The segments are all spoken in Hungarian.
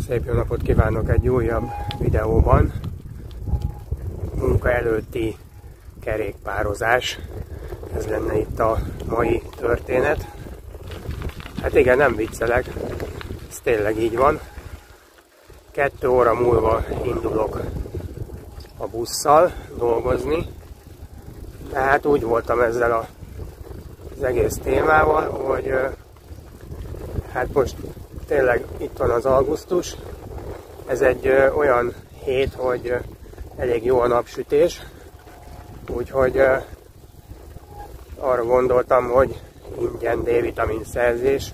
Szép jó napot kívánok egy újabb videóban. Munka előtti kerékpározás. Ez lenne itt a mai történet. Hát igen, nem viccelek. Ez tényleg így van. 2 óra múlva indulok a busszal dolgozni. Tehát úgy voltam ezzel az egész témával, hogy hát most tényleg itt van az augusztus. Ez egy olyan hét, hogy elég jó a napsütés. Úgyhogy arra gondoltam, hogy ingyen D-vitamin szerzés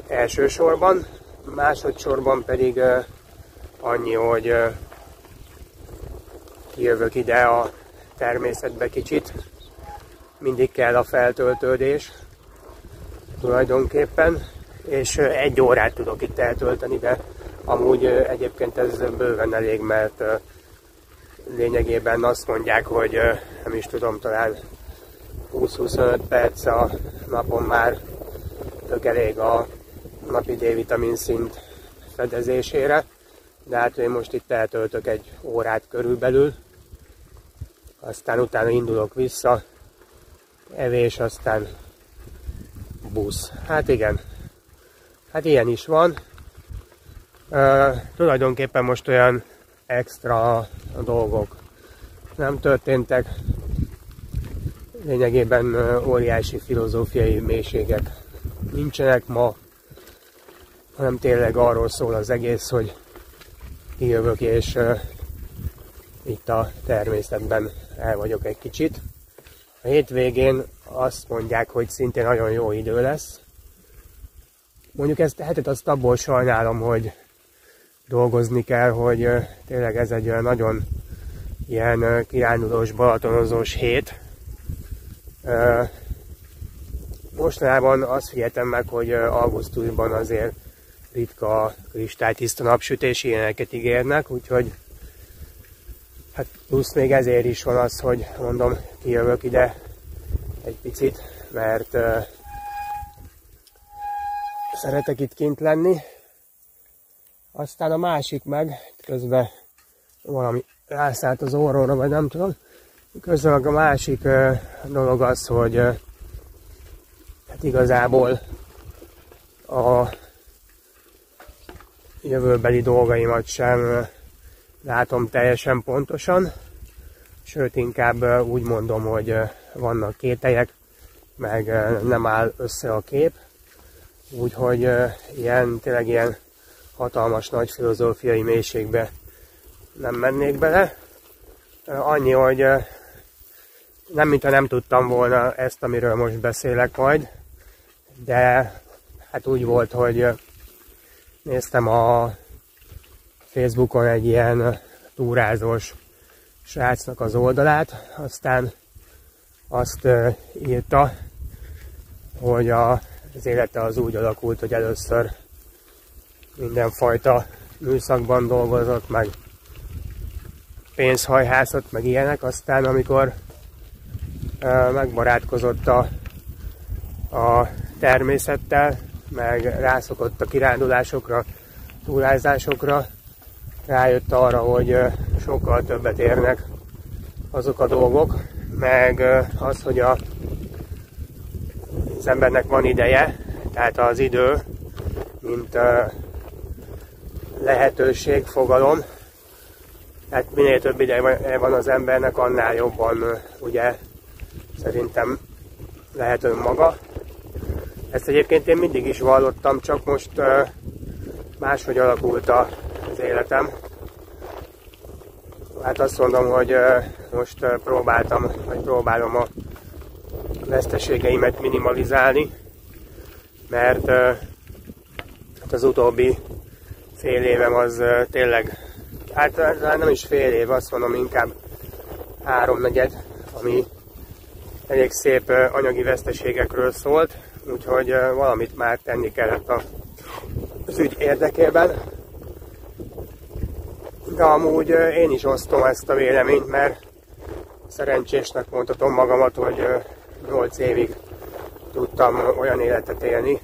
elsősorban. Másodszorban pedig annyi, hogy kijövök ide a természetbe kicsit. Mindig kell a feltöltődés tulajdonképpen, és 1 órát tudok itt eltölteni, de amúgy egyébként ez bőven elég, mert lényegében azt mondják, hogy nem is tudom, talán 20-25 perc a napon már tök elég a napi D-vitamin szint fedezésére, de hát én most itt eltöltök 1 órát körülbelül, aztán utána indulok vissza, evés, aztán busz. Hát igen, hát ilyen is van. Tulajdonképpen most olyan extra dolgok nem történtek. Lényegében óriási filozófiai mélységek nincsenek ma, hanem tényleg arról szól az egész, hogy kijövök és itt a természetben el vagyok egy kicsit. A hétvégén azt mondják, hogy szintén nagyon jó idő lesz. Mondjuk ezt a hetet azt abból sajnálom, hogy dolgozni kell, hogy tényleg ez egy nagyon ilyen kirándulós, balatonozós hét. Mostanában azt figyeltem meg, hogy augusztusban azért ritka kristálytiszta napsütés, ilyeneket ígérnek, úgyhogy hát plusz még ezért is van az, hogy mondom, kijövök ide egy picit, mert szeretek itt kint lenni. Aztán a másik meg, közben valami rászállt az orromra, vagy nem tudom, közben a másik dolog az, hogy hát igazából a jövőbeli dolgaimat sem látom teljesen pontosan, sőt inkább úgy mondom, hogy vannak kételyek, meg nem áll össze a kép, úgyhogy tényleg ilyen hatalmas nagy filozófiai mélységbe nem mennék bele. Annyi, hogy nem mintha nem tudtam volna ezt, amiről most beszélek majd, de hát úgy volt, hogy néztem a Facebookon egy ilyen túrázós srácnak az oldalát, aztán azt írta, hogy az élete az úgy alakult, hogy először mindenfajta műszakban dolgozott, meg pénzhajhászott, meg ilyenek, aztán amikor megbarátkozott a természettel, meg rászokott a kirándulásokra, túrázásokra, rájött arra, hogy sokkal többet érnek azok a dolgok, meg az, hogy az embernek van ideje, tehát az idő, mint lehetőség, fogalom. Tehát minél több ideje van az embernek, annál jobban ugye szerintem lehet önmaga. Ezt egyébként én mindig is vallottam, csak most máshogy alakult az életem. Hát azt mondom, hogy most próbálom a veszteségeimet minimalizálni, mert hát az utóbbi fél évem az tényleg, hát nem is fél év, azt mondom, inkább 3/4, ami elég szép anyagi veszteségekről szólt, úgyhogy valamit már tenni kellett az ügy érdekében. De amúgy én is osztom ezt a véleményt, mert szerencsésnek mondhatom magamat, hogy 8 évig tudtam olyan életet élni,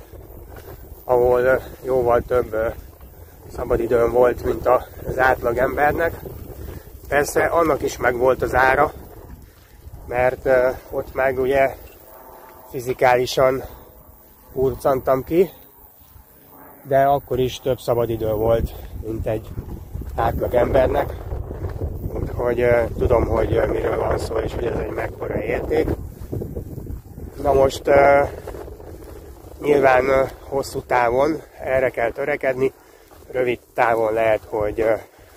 ahol jóval több szabadidőm volt, mint az átlag embernek. Persze annak is megvolt az ára, mert ott meg ugye fizikálisan hurcantam ki, de akkor is több szabadidő volt, mint egy átlag embernek. Úgyhogy tudom, hogy miről van szó, és hogy ez egy mekkora érték. Na most nyilván hosszú távon erre kell törekedni, rövid távon lehet, hogy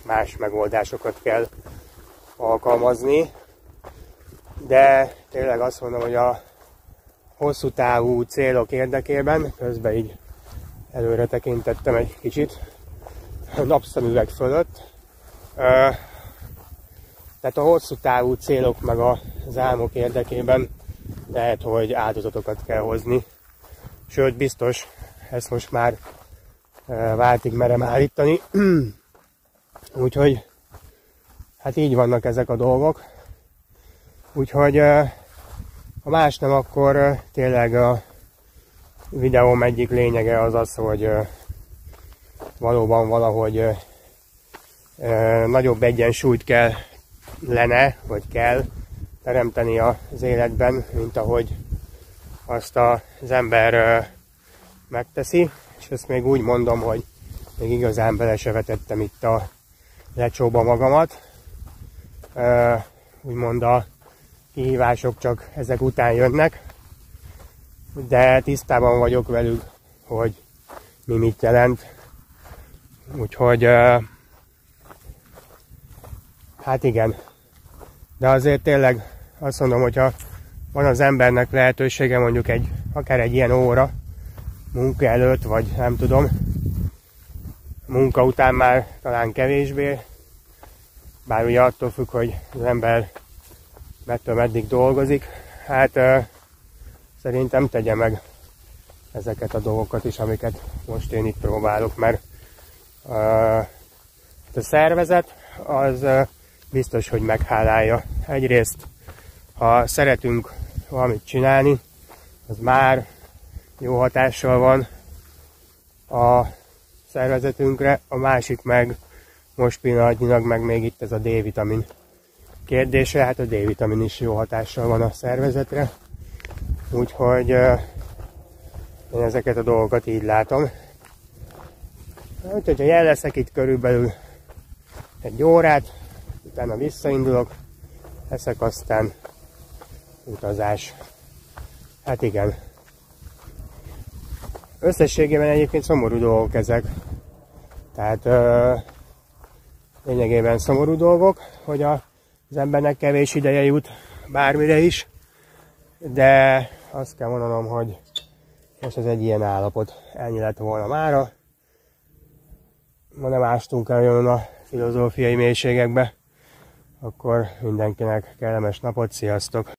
más megoldásokat kell alkalmazni, de tényleg azt mondom, hogy a hosszú távú célok érdekében, közben így előre tekintettem egy kicsit a napszemüveg fölött, tehát a hosszú távú célok meg az álmok érdekében lehet, hogy áldozatokat kell hozni. Sőt, biztos, ezt most már váltig merem állítani. Úgyhogy, hát így vannak ezek a dolgok. Úgyhogy, ha más nem, akkor tényleg a videóm egyik lényege az az, hogy valóban valahogy nagyobb egyensúlyt vagy kell teremteni az életben, mint ahogy azt az ember megteszi. És ezt még úgy mondom, hogy még igazán bele se vetettem itt a lecsóba magamat. Úgymond a kihívások csak ezek után jönnek, de tisztában vagyok velük, hogy mi mit jelent. Úgyhogy hát igen, de azért tényleg azt mondom, hogyha van az embernek lehetősége mondjuk akár egy ilyen óra munka előtt, vagy nem tudom, munka után már talán kevésbé, bár ugye attól függ, hogy az ember mettől meddig dolgozik, hát szerintem tegye meg ezeket a dolgokat is, amiket most én itt próbálok, mert a szervezet az biztos, hogy meghálálja. Egyrészt, ha szeretünk valamit csinálni, az már jó hatással van a szervezetünkre, a másik meg most pillanatnyilag meg még itt ez a D-vitamin kérdése, hát a D-vitamin is jó hatással van a szervezetre, úgyhogy én ezeket a dolgokat így látom. Úgyhogy el leszek itt körülbelül egy órát, utána visszaindulok, eszek, aztán utazás. Hát igen. Összességében egyébként szomorú dolgok ezek. Tehát lényegében szomorú dolgok, hogy az embernek kevés ideje jut bármire is, de azt kell mondanom, hogy most ez egy ilyen állapot. Ennyi lett volna mára. Ma nem ástunk el olyan a filozófiai mélységekbe, akkor mindenkinek kellemes napot, sziasztok!